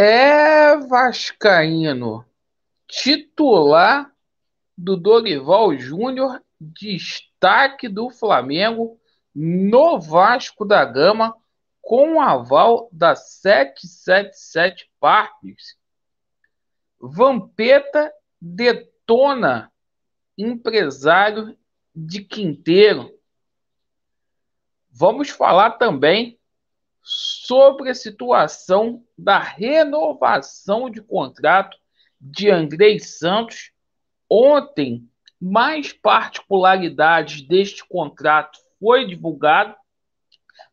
É vascaíno, titular do Dorival Júnior, destaque do Flamengo no Vasco da Gama, com aval da 777 Partners. Vampeta detona empresário de Quinteiro. Vamos falar também sobre a situação da renovação de contrato de Andrei Santos. Ontem, mais particularidades deste contrato foi divulgado.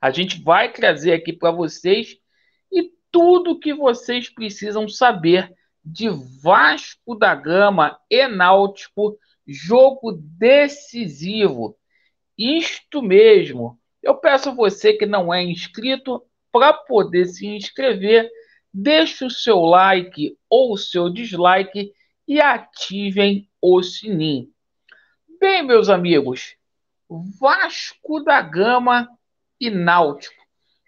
A gente vai trazer aqui para vocês e tudo que vocês precisam saber de Vasco da Gama e Náutico, jogo decisivo. Isto mesmo. Eu peço a você que não é inscrito para poder se inscrever, deixe o seu like ou o seu dislike e ativem o sininho. Bem, meus amigos, Vasco da Gama e Náutico,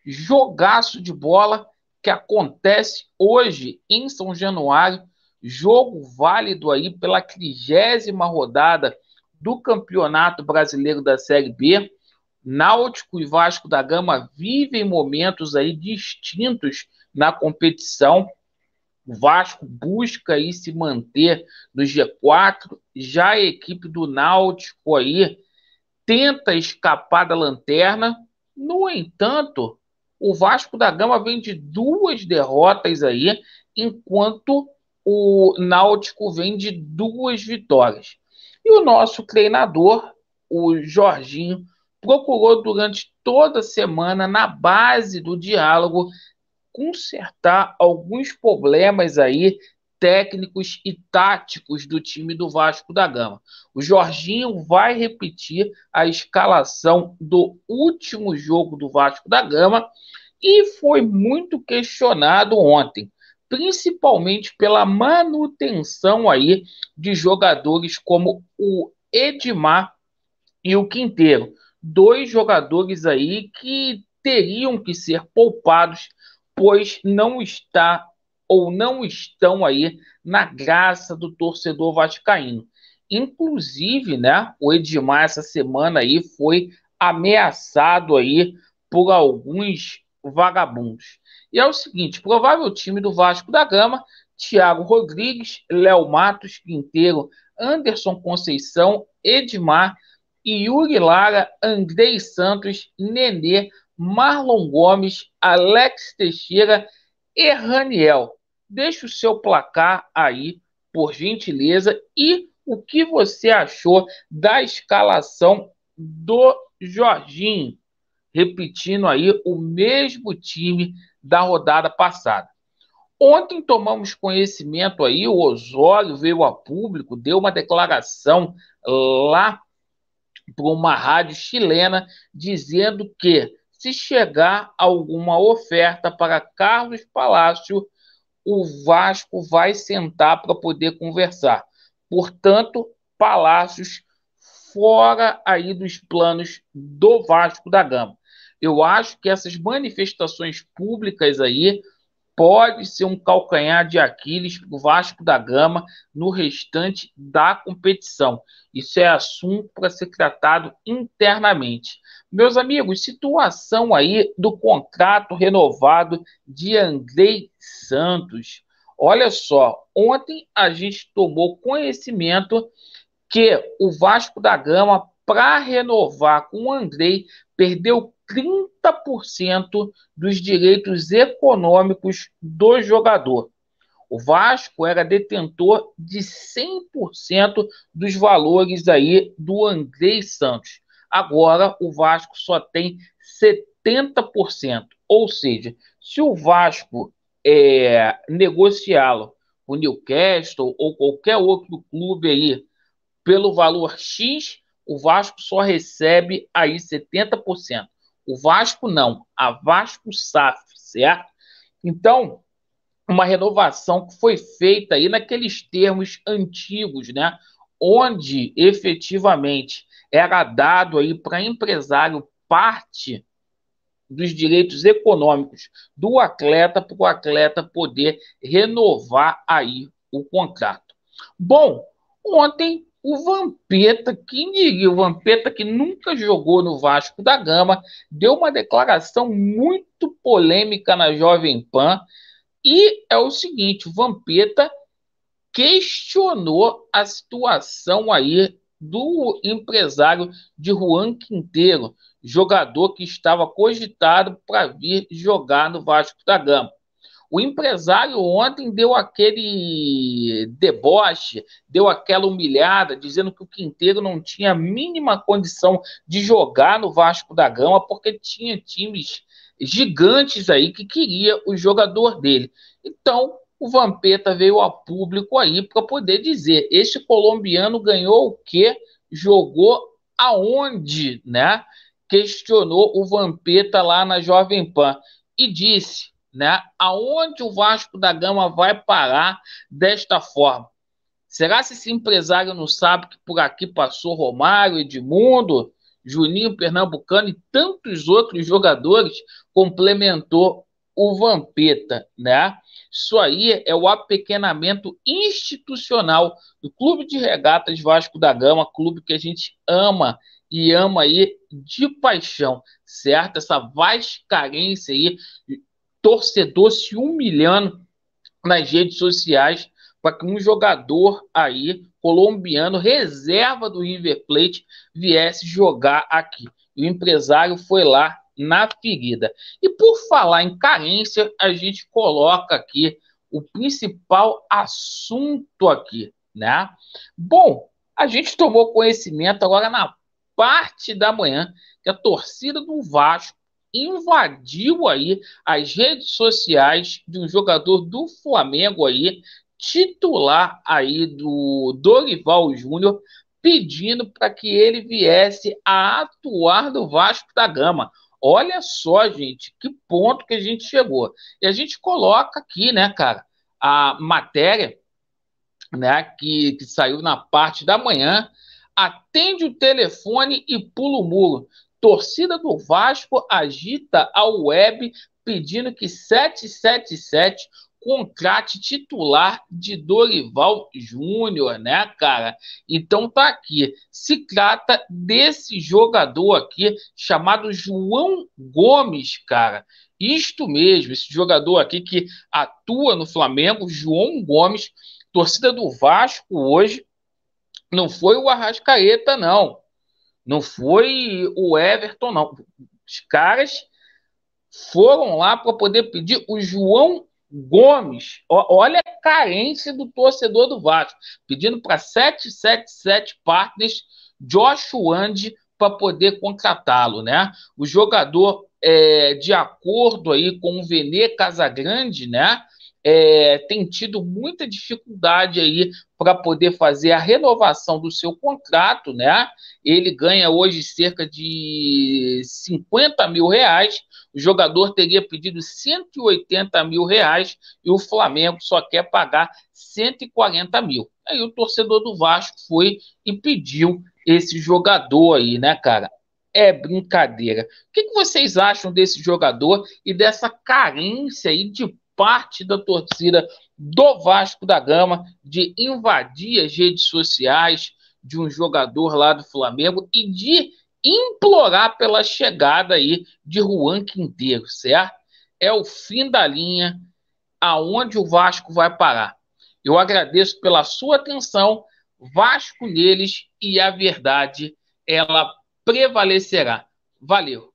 jogaço de bola que acontece hoje em São Januário, jogo válido aí pela 30ª rodada do Campeonato Brasileiro da Série B. Náutico e Vasco da Gama vivem momentos aí distintos na competição. O Vasco busca aí se manter no G4, já a equipe do Náutico aí tenta escapar da lanterna. No entanto, o Vasco da Gama vem de 2 derrotas aí, enquanto o Náutico vem de 2 vitórias. E o nosso treinador, o Jorginho, procurou durante toda a semana, na base do diálogo, consertar alguns problemas aí técnicos e táticos do time do Vasco da Gama. O Jorginho vai repetir a escalação do último jogo do Vasco da Gama e foi muito questionado ontem, principalmente pela manutenção aí de jogadores como o Edmar e o Quinteiro, 2 jogadores aí que teriam que ser poupados, pois não está ou não estão aí na graça do torcedor vascaíno. Inclusive, né, o Edmar essa semana aí foi ameaçado aí por alguns vagabundos. E é o seguinte, provável time do Vasco da Gama: Thiago Rodrigues, Léo Matos, Quinteiro, Anderson Conceição, Edmar e Yuri Lara, Andrei Santos, Nenê, Marlon Gomes, Alex Teixeira e Raniel. Deixe o seu placar aí, por gentileza, e o que você achou da escalação do Jorginho, repetindo aí o mesmo time da rodada passada. Ontem tomamos conhecimento aí, o Osório veio a público, deu uma declaração lá para uma rádio chilena, dizendo que, se chegar alguma oferta para Carlos Palácio, o Vasco vai sentar para poder conversar. Portanto, Palácios fora aí dos planos do Vasco da Gama. Eu acho que essas manifestações públicas aí pode ser um calcanhar de Aquiles para o Vasco da Gama no restante da competição. Isso é assunto para ser tratado internamente. Meus amigos, situação aí do contrato renovado de Andrei Santos. Olha só, ontem a gente tomou conhecimento que o Vasco da Gama, para renovar com o Andrei, perdeu 30% dos direitos econômicos do jogador. O Vasco era detentor de 100% dos valores aí do Andrei Santos. Agora o Vasco só tem 70%. Ou seja, se o Vasco negociá-lo com o Newcastle ou qualquer outro clube aí pelo valor X, o Vasco só recebe aí 70%. O Vasco não, a Vasco SAF, certo? Então, uma renovação que foi feita aí naqueles termos antigos, né? Onde efetivamente era dado aí para empresário parte dos direitos econômicos do atleta para o atleta poder renovar aí o contrato. Bom, ontem o Vampeta, quem diria, o Vampeta que nunca jogou no Vasco da Gama, deu uma declaração muito polêmica na Jovem Pan, e é o seguinte, o Vampeta questionou a situação aí do empresário de Juan Quinteiro, jogador que estava cogitado para vir jogar no Vasco da Gama. O empresário ontem deu aquele deboche, deu aquela humilhada, dizendo que o Quinteiro não tinha a mínima condição de jogar no Vasco da Gama, porque tinha times gigantes aí que queria o jogador dele. Então, o Vampeta veio a público aí para poder dizer: este colombiano ganhou o quê? Jogou aonde, né? Questionou o Vampeta lá na Jovem Pan e disse, né, aonde o Vasco da Gama vai parar desta forma? Será que esse empresário não sabe que por aqui passou Romário, Edmundo, Juninho Pernambucano e tantos outros jogadores? Complementou o Vampeta, né? Isso aí é o apequenamento institucional do Clube de Regatas Vasco da Gama, clube que a gente ama e ama aí de paixão, certo? Essa vascarense aí, torcedor se humilhando nas redes sociais para que um jogador aí colombiano, reserva do River Plate, viesse jogar aqui. E o empresário foi lá na ferida. E por falar em carência, a gente coloca aqui o principal assunto aqui, né? Bom, a gente tomou conhecimento agora na parte da manhã que a torcida do Vasco invadiu aí as redes sociais de um jogador do Flamengo aí, titular aí do Dorival Júnior, pedindo para que ele viesse a atuar no Vasco da Gama. Olha só, gente, que ponto que a gente chegou. E a gente coloca aqui, né, cara, a matéria, né, que saiu na parte da manhã. Atende o telefone e pula o muro. Torcida do Vasco agita a web pedindo que 777 contrate titular de Dorival Júnior, né, cara? Então tá aqui. Se trata desse jogador aqui chamado João Gomes, cara. Isto mesmo, esse jogador aqui que atua no Flamengo, João Gomes, torcida do Vasco hoje. Não foi o Arrascaeta, não. Não foi o Everton, não. Os caras foram lá para poder pedir o João Gomes. Olha a carência do torcedor do Vasco. Pedindo para 777 Partners, Josh Wand, para poder contratá-lo, né? O jogador, de acordo aí com o Vene Casagrande, né? Tem tido muita dificuldade aí para poder fazer a renovação do seu contrato, né? Ele ganha hoje cerca de 50 mil reais, o jogador teria pedido 180 mil reais e o Flamengo só quer pagar 140 mil. Aí o torcedor do Vasco foi e pediu esse jogador aí, né, cara? É brincadeira. O que vocês acham desse jogador e dessa carência aí de parte da torcida do Vasco da Gama de invadir as redes sociais de um jogador lá do Flamengo e de implorar pela chegada aí de Juan Quinteiro, certo? É o fim da linha, aonde o Vasco vai parar. Eu agradeço pela sua atenção, Vasco neles, e a verdade, ela prevalecerá. Valeu!